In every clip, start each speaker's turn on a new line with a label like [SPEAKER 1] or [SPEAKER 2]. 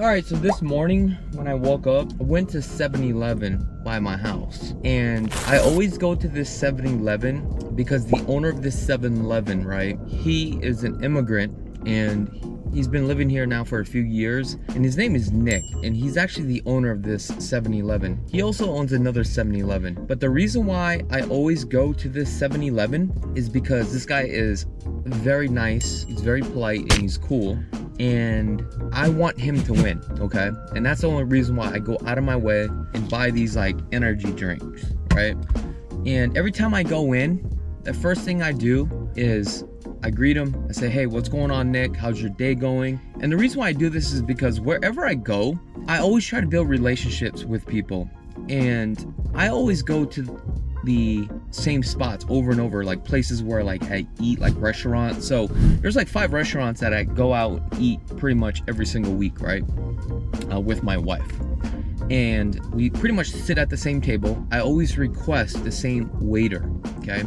[SPEAKER 1] All right, so this morning when I woke up, I went to 7-Eleven by my house. And I always go to this 7-Eleven because the owner of this 7-Eleven, right, he is an immigrant and he's been living here now for a few years, and his name is Nick, and he's actually the owner of this 7-Eleven. He also owns another 7-Eleven. But the reason why I always go to this 7-Eleven is because this guy is very nice, he's very polite, and he's cool. And I want him to win, okay? And that's the only reason why I go out of my way and buy these like energy drinks, right? And every time I go in, the first thing I do is I greet him. I say, hey, what's going on, Nick? How's your day going? And the reason why I do this is because wherever I go, I always try to build relationships with people. And I always go to the same spots over and over, like places where like I eat, like restaurants. So there's like 5 restaurants that I go out and eat pretty much every single week, right? With my wife. And we pretty much sit at the same table. I always request the same waiter, okay?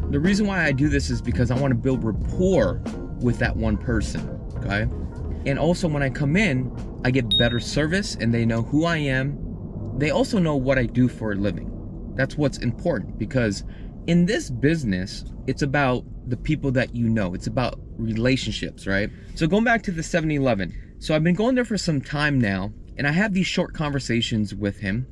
[SPEAKER 1] The reason why I do this is because I want to build rapport with that one person, okay? And also when I come in, I get better service and they know who I am. They also know what I do for a living. That's what's important, because in this business, it's about the people that you know. It's about relationships, right? So going back to the 7-Eleven. So I've been going there for some time now, and I have these short conversations with him,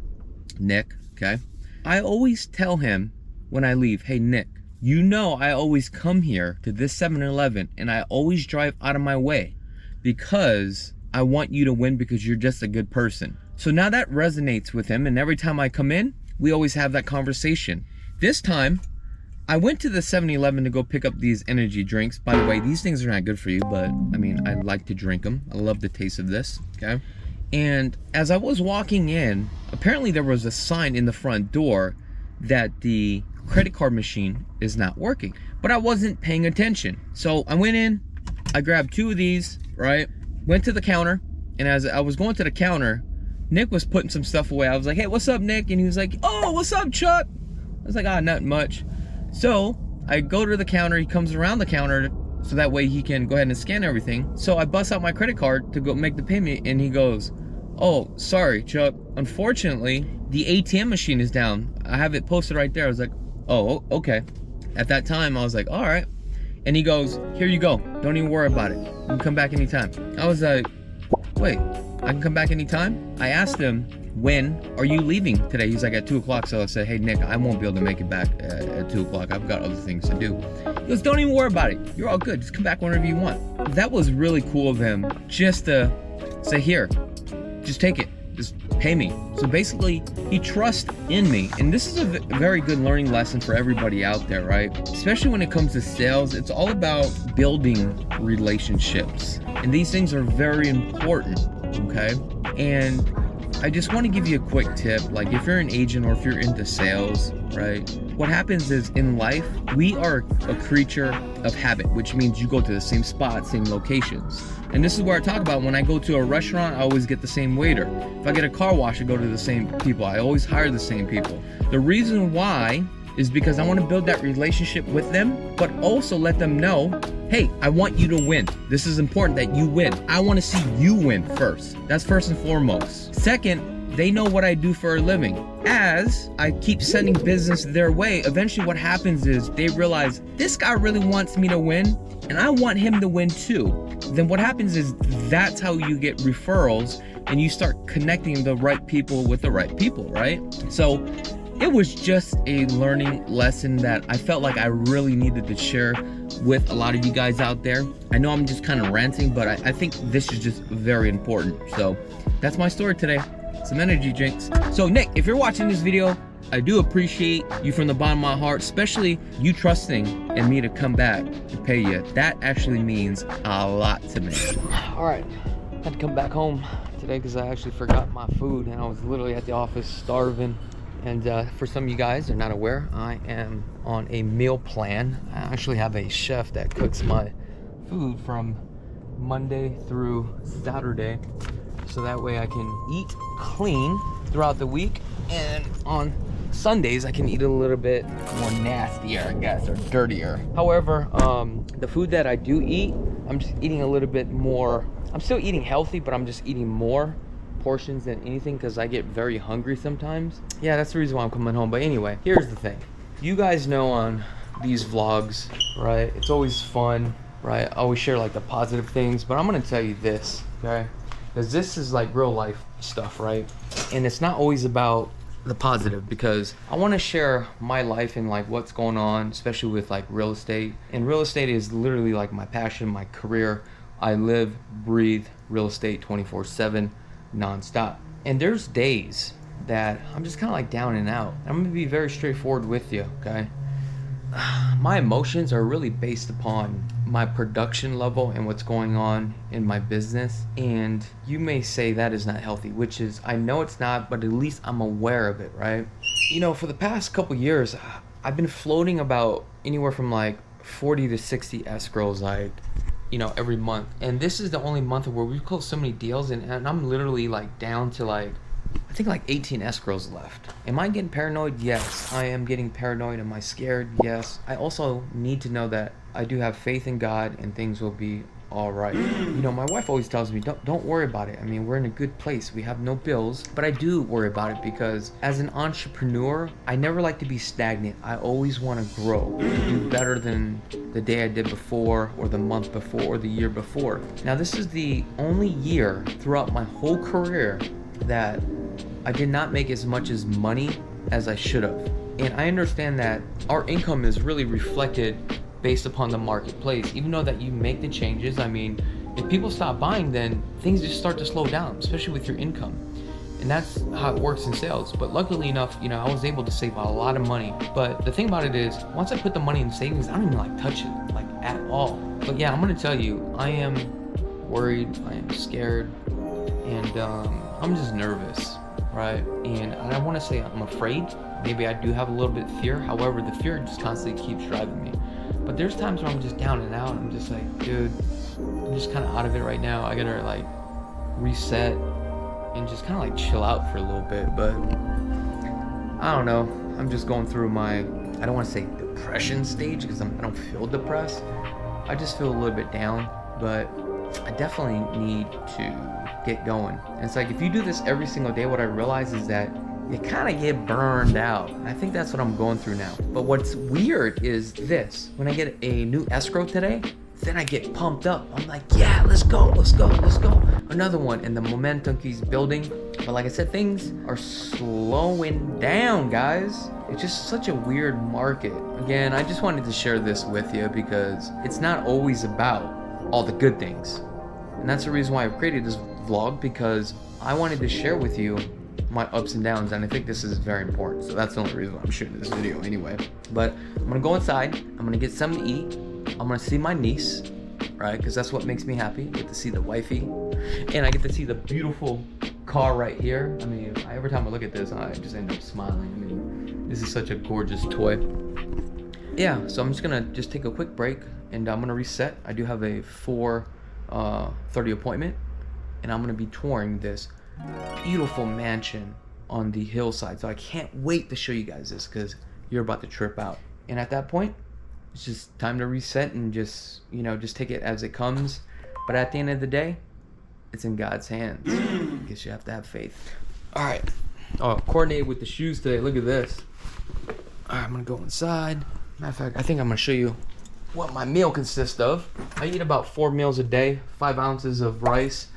[SPEAKER 1] Nick, okay? I always tell him when I leave, hey, Nick, you know I always come here to this 7-Eleven and I always drive out of my way because I want you to win because you're just a good person. So now that resonates with him, and every time I come in, we always have that conversation. This time, I went to the 7-Eleven to go pick up these energy drinks. By the way, these things are not good for you, but I mean, I like to drink them. I love the taste of this, okay? And as I was walking in, apparently there was a sign in the front door that the credit card machine is not working, but I wasn't paying attention. So I went in, I grabbed 2 of these, right? Went to the counter, and as I was going to the counter, Nick was putting some stuff away. I was like, hey, what's up, Nick? And he was like, oh, what's up, Chuck? I was like, nothing much. So I go to the counter, he comes around the counter so that way he can go ahead and scan everything. So I bust out my credit card to go make the payment, and he goes, oh, sorry, Chuck. Unfortunately, the ATM machine is down. I have it posted right there. I was like, oh, okay. At that time, I was like, all right. And he goes, here you go. Don't even worry about it. You can come back anytime. I was like, wait, I can come back anytime? I asked him, when are you leaving today? He's like, at 2 o'clock. So I said, hey, Nick, I won't be able to make it back at 2 o'clock. I've got other things to do. He goes, don't even worry about it. You're all good. Just come back whenever you want. That was really cool of him, just to say, here, just take it. Just pay me. So basically, he trusts in me. And this is a very good learning lesson for everybody out there, right? Especially when it comes to sales, it's all about building relationships. And these things are very important, okay? And I just want to give you a quick tip. Like, if you're an agent or if you're into sales, right? What happens is, in life, we are a creature of habit, which means you go to the same spot, same locations. And this is where I talk about when I go to a restaurant, I always get the same waiter. If I get a car wash, I go to the same people. I always hire the same people. The reason why is because I want to build that relationship with them, but also let them know, hey, I want you to win. This is important that you win. I want to see you win first. That's first and foremost. Second, they know what I do for a living. As I keep sending business their way, eventually what happens is they realize this guy really wants me to win, and I want him to win too. Then what happens is that's how you get referrals, and you start connecting the right people with the right people, right? So it was just a learning lesson that I felt like I really needed to share with a lot of you guys out there. I know I'm just kind of ranting, but I think this is just very important. So that's my story today. Some energy drinks. So Nick, if you're watching this video, I do appreciate you from the bottom of my heart, especially you trusting in me to come back to pay you. That actually means a lot to me. All right, I had to come back home today because I actually forgot my food and I was literally at the office starving. And for some of you guys that are not aware, I am on a meal plan. I actually have a chef that cooks my food from Monday through Saturday, so that way I can eat clean throughout the week, and on Sundays I can eat a little bit more nastier, I guess, or dirtier. However, the food that I do eat, I'm just eating a little bit more. I'm still eating healthy, but I'm just eating more portions than anything because I get very hungry sometimes. Yeah, that's the reason why I'm coming home. But anyway, here's the thing. You guys know on these vlogs, right? It's always fun, right? I always share like the positive things, but I'm gonna tell you this, okay? Because this is like real life stuff, right? And it's not always about the positive, because I want to share my life and like what's going on, especially with like real estate. And real estate is literally like my passion, my career. I live, breathe real estate 24/7, nonstop. And there's days that I'm just kind of like down and out. I'm gonna be very straightforward with you, okay? My emotions are really based upon my production level and what's going on in my business. And you may say that is not healthy, which is, I know it's not, but at least I'm aware of it, right? You know, for the past couple years, I've been floating about anywhere from like 40 to 60 escrows, like, you know, every month. And this is the only month where we've closed so many deals, and I'm literally like down to like, I think like 18 escrows left. Am I getting paranoid? Yes, I am getting paranoid. Am I scared? Yes. I also need to know that I do have faith in God and things will be all right. You know, my wife always tells me, don't worry about it. I mean, we're in a good place. We have no bills, but I do worry about it because as an entrepreneur, I never like to be stagnant. I always want to grow, to do better than the day I did before, or the month before, or the year before. Now, this is the only year throughout my whole career that I did not make as much as money as I should have. And I understand that our income is really reflected based upon the marketplace. Even though that you make the changes, I mean, if people stop buying, then things just start to slow down, especially with your income. And that's how it works in sales. But luckily enough, you know, I was able to save a lot of money. But the thing about it is, once I put the money in savings, I don't even like touch it, like at all. But yeah, I'm gonna tell you, I am worried, I am scared, and I'm just nervous, right? And I don't want to say I'm afraid. Maybe I do have a little bit of fear. However, the fear just constantly keeps driving me. But there's times where I'm just down and out. I'm just like, dude, I'm just kind of out of it right now. I gotta like reset and just kind of like chill out for a little bit. But I don't know. I'm just going through my, I don't want to say depression stage, because I don't feel depressed. I just feel a little bit down, but I definitely need to get going. And it's like, if you do this every single day, what I realize is that you kind of get burned out. And I think that's what I'm going through now. But what's weird is this. When I get a new escrow today, then I get pumped up. I'm like, yeah, let's go. Another one, and the momentum keeps building. But like I said, things are slowing down, guys. It's just such a weird market. Again, I just wanted to share this with you because it's not always about all the good things. And that's the reason why I've created this vlog, because I wanted to share with you my ups and downs, and I think this is very important. So that's the only reason why I'm shooting this video anyway. But I'm gonna go inside, I'm gonna get something to eat, I'm gonna see my niece, right? Because that's what makes me happy. I get to see the wifey, and I get to see the beautiful car right here. I mean, every time I look at this, I just end up smiling. I mean, this is such a gorgeous toy. Yeah, so I'm just gonna take a quick break, and I'm gonna reset. I do have a 4:30 appointment, and I'm gonna be touring this beautiful mansion on the hillside. So I can't wait to show you guys this, because you're about to trip out. And at that point, it's just time to reset and just, you know, just take it as it comes. But at the end of the day, it's in God's hands. I guess you have to have faith. All right. Oh, coordinated with the shoes today. Look at this. All right, I'm gonna go inside. Matter of fact, I think I'm gonna show you what my meal consists of. I eat about 4 meals a day, 5 ounces of rice,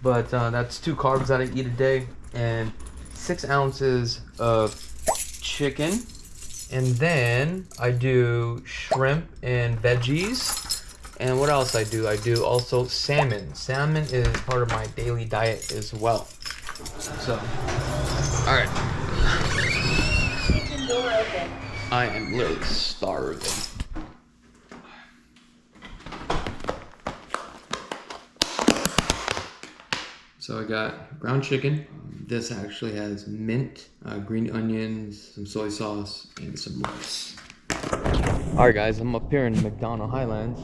[SPEAKER 1] but that's 2 carbs that I eat a day, and 6 ounces of chicken. And then I do shrimp and veggies. And what else I do? I do also salmon. Salmon is part of my daily diet as well. So, all right. Kitchen door open. I am literally starving. So I got ground chicken. This actually has mint, green onions, some soy sauce, and some rice. All right, guys, I'm up here in McDonald Highlands.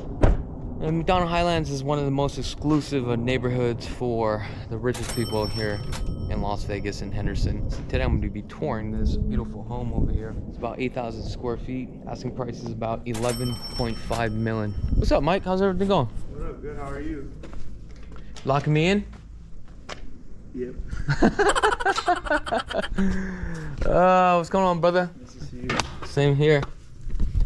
[SPEAKER 1] And McDonald Highlands is one of the most exclusive neighborhoods for the richest people here in Las Vegas and Henderson. So today I'm going to be touring this beautiful home over here. It's about 8,000 square feet. Asking price is about 11.5 million. What's up, Mike? How's everything going?
[SPEAKER 2] What up? Good. How are you?
[SPEAKER 1] Locking me in?
[SPEAKER 2] Yep.
[SPEAKER 1] What's going on, brother?
[SPEAKER 2] Nice to see you.
[SPEAKER 1] Same here.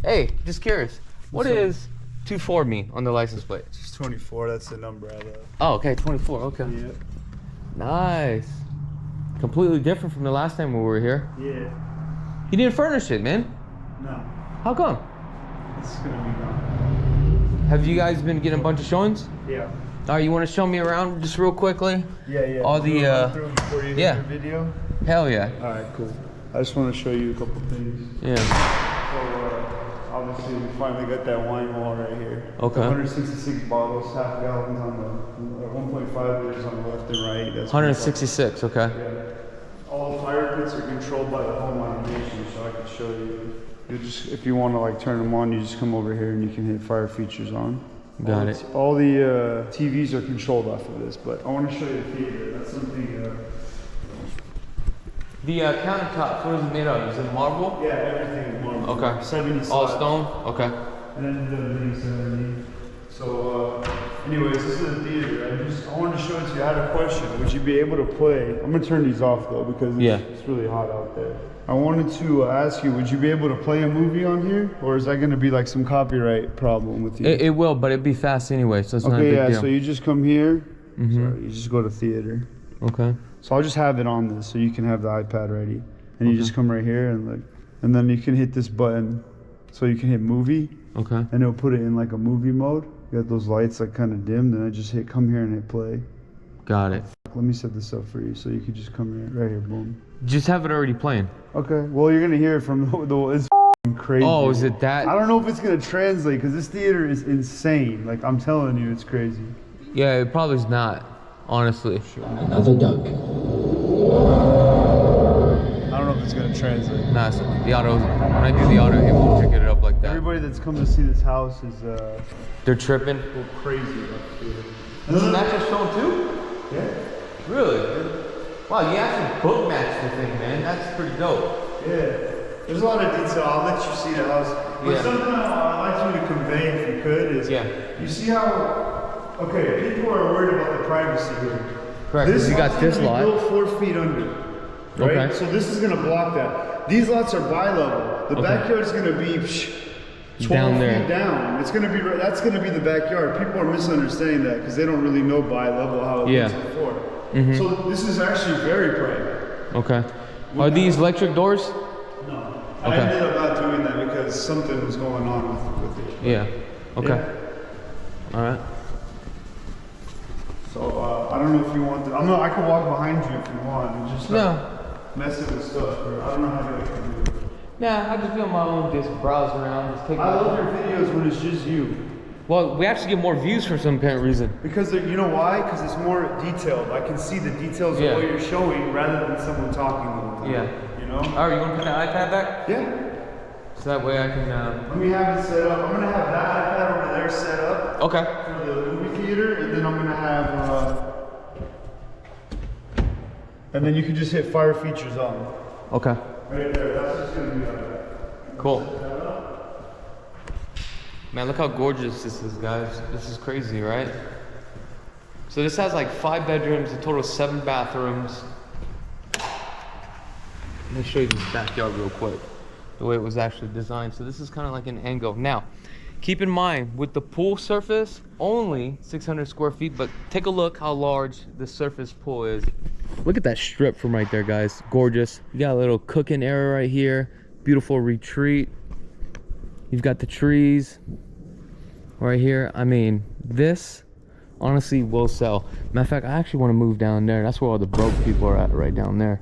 [SPEAKER 1] Hey, just curious. What is 24 mean on the license plate?
[SPEAKER 2] Just 24. That's the number I love.
[SPEAKER 1] Oh, okay, 24. Okay.
[SPEAKER 2] Yep.
[SPEAKER 1] Nice. Completely different from the last time we were here.
[SPEAKER 2] Yeah.
[SPEAKER 1] You didn't furnish it, man.
[SPEAKER 2] No.
[SPEAKER 1] How come?
[SPEAKER 2] It's gonna be gone.
[SPEAKER 1] Have you guys been getting a bunch of showings?
[SPEAKER 2] Yeah.
[SPEAKER 1] All right, you want to show me around just real quickly?
[SPEAKER 2] Yeah.
[SPEAKER 1] All the
[SPEAKER 2] through before you hit
[SPEAKER 1] yeah.
[SPEAKER 2] your video.
[SPEAKER 1] Hell yeah.
[SPEAKER 2] All right. Cool. I just want to show you a couple things.
[SPEAKER 1] Yeah.
[SPEAKER 2] So obviously we finally got that wine wall right here.
[SPEAKER 1] Okay.
[SPEAKER 2] 166 bottles, half gallons on the 1.5 liters on the left and right. That's
[SPEAKER 1] 166. Okay.
[SPEAKER 2] Yeah. All fire pits are controlled by the home automation, so I can show you. You just, if you want to like turn them on, you just come over here and you can hit fire features on.
[SPEAKER 1] Got it.
[SPEAKER 2] All the TVs are controlled off of this, but I want to show you the theater. That's something.
[SPEAKER 1] The countertops, what is it made of? Is it marble?
[SPEAKER 2] Yeah, everything is marble.
[SPEAKER 1] Okay.
[SPEAKER 2] 70
[SPEAKER 1] All
[SPEAKER 2] slabs.
[SPEAKER 1] stone? Okay.
[SPEAKER 2] And then the living underneath. So, anyways, this is the theater. I wanted to show it to you. I had a question. Would you be able to play? I'm gonna turn these off though because it's really hot out there. I wanted to ask you, would you be able to play a movie on here, or is that gonna be like some copyright problem with you?
[SPEAKER 1] It will, but it'd be fast anyway, so it's not a big deal.
[SPEAKER 2] So you just come here. Sorry, you just go to theater.
[SPEAKER 1] Okay.
[SPEAKER 2] So I'll just have it on this, so you can have the iPad ready, and you just come right here and look, and then you can hit this button, so you can hit movie.
[SPEAKER 1] Okay.
[SPEAKER 2] And it'll put it in like a movie mode. You got those lights like kind of dimmed, and I just hit come here and hit play.
[SPEAKER 1] Got it.
[SPEAKER 2] Let me set this up for you, so you can just come here, right here, boom.
[SPEAKER 1] Just have it already playing.
[SPEAKER 2] Okay. Well, you're gonna hear it from the it's crazy.
[SPEAKER 1] Oh, is it that?
[SPEAKER 2] I don't know if it's gonna translate because this theater is insane. Like I'm telling you, it's crazy.
[SPEAKER 1] Yeah, it probably is not, honestly.
[SPEAKER 3] Another duck.
[SPEAKER 2] I don't know if it's gonna translate.
[SPEAKER 1] Nah, so the auto, when I do the auto, it won't pick it up like that.
[SPEAKER 2] Everybody that's come to see this house is
[SPEAKER 1] They're tripping.
[SPEAKER 2] go crazy about the theater.
[SPEAKER 1] Isn't that just shown too?
[SPEAKER 2] Yeah.
[SPEAKER 1] Really? Wow, you actually book matched the thing, man. That's pretty dope.
[SPEAKER 2] Yeah. There's a lot of detail. I'll let you see the house. But
[SPEAKER 1] Yeah.
[SPEAKER 2] something I'd like you to convey, if you could, is you see how, okay, people are worried about the privacy here.
[SPEAKER 1] Correct, because you got this lot.
[SPEAKER 2] Built 4 feet under, right?
[SPEAKER 1] Okay.
[SPEAKER 2] So this is going to block that. These lots are bi-level. The backyard is going to be 12
[SPEAKER 1] Down there.
[SPEAKER 2] feet down. It's going to be, that's going to be the backyard. People are misunderstanding that because they don't really know bi-level how it was before. So this is actually very private.
[SPEAKER 1] Okay. Are these electric doors?
[SPEAKER 2] No.
[SPEAKER 1] Okay.
[SPEAKER 2] I ended up not doing that because something was going on with it.
[SPEAKER 1] Yeah. Okay.
[SPEAKER 2] Yeah.
[SPEAKER 1] All right.
[SPEAKER 2] So I don't know if you want to. I can walk behind you if you want and just mess it with stuff. Or I don't know how to do it.
[SPEAKER 1] Nah, I just be on my own, just browse around, just take.
[SPEAKER 2] I love your videos when it's just you.
[SPEAKER 1] Well, we actually get more views for some apparent reason.
[SPEAKER 2] Because you know why? Because it's more detailed. I can see the details of what you're showing rather than someone talking all the time.
[SPEAKER 1] Yeah.
[SPEAKER 2] You know?
[SPEAKER 1] All right, you want to put the iPad back?
[SPEAKER 2] Yeah.
[SPEAKER 1] So that way I can.
[SPEAKER 2] Let me have it set up. I'm gonna have that iPad over there set up.
[SPEAKER 1] Okay.
[SPEAKER 2] For the movie theater, and then I'm gonna have. And then you can just hit fire features on.
[SPEAKER 1] Okay.
[SPEAKER 2] Right there. That's just gonna be on there.
[SPEAKER 1] Cool. Man, look how gorgeous this is, guys. This is crazy, right? So this has like 5 bedrooms, a total of 7 bathrooms. Let me show you this backyard real quick, the way it was actually designed. So this is kind of like an angle. Now, keep in mind, with the pool surface, only 600 square feet, but take a look how large the surface pool is. Look at that strip from right there, guys. Gorgeous. You got a little cooking area right here. Beautiful retreat. You've got the trees right here. I mean, this honestly will sell. Matter of fact, I actually want to move down there. That's where all the broke people are at, right down there.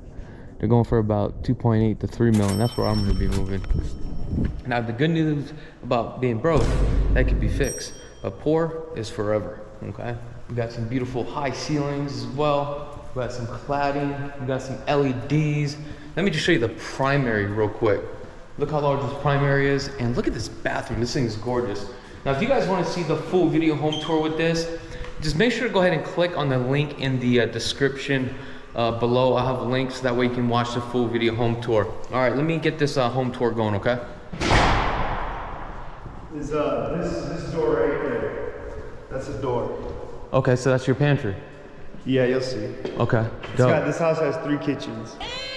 [SPEAKER 1] They're going for about 2.8 to 3 million. That's where I'm going to be moving. Now, the good news about being broke, that could be fixed. But poor is forever, okay? We got some beautiful high ceilings as well. We got some cladding. We got some LEDs. Let me just show you the primary real quick. Look how large this primary is, and look at this bathroom. This thing is gorgeous. Now, if you guys want to see the full video home tour with this, just make sure to go ahead and click on the link in the description below. I'll have links, that way you can watch the full video home tour. All right, let me get this home tour going, okay?
[SPEAKER 2] Is this door right there? That's a door.
[SPEAKER 1] Okay, so that's your pantry.
[SPEAKER 2] Yeah, you'll see.
[SPEAKER 1] Okay.
[SPEAKER 2] This house has 3 kitchens.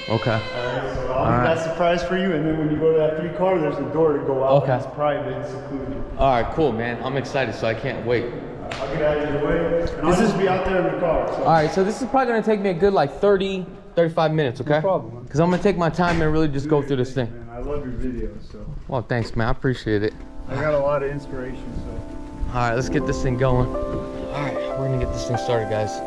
[SPEAKER 1] Okay.
[SPEAKER 2] Alright, so I'll leave that surprise for you, and then when you go to that 3-car, there's a door to go out.
[SPEAKER 1] Okay.
[SPEAKER 2] And it's private and secluded.
[SPEAKER 1] All right, cool, man. I'm excited, so I can't wait.
[SPEAKER 2] I'll get out of your way, and I'll just be out there in the car. So.
[SPEAKER 1] All right, so this is probably gonna take me a good like 30, 35 minutes, okay?
[SPEAKER 2] No problem.
[SPEAKER 1] Because I'm gonna take my time and really just go through this thing.
[SPEAKER 2] Man, I love your videos, so.
[SPEAKER 1] Well, thanks, man. I appreciate it.
[SPEAKER 2] I got a lot of inspiration, so.
[SPEAKER 1] All right, let's get this thing going. All right, we're gonna get this thing started, guys.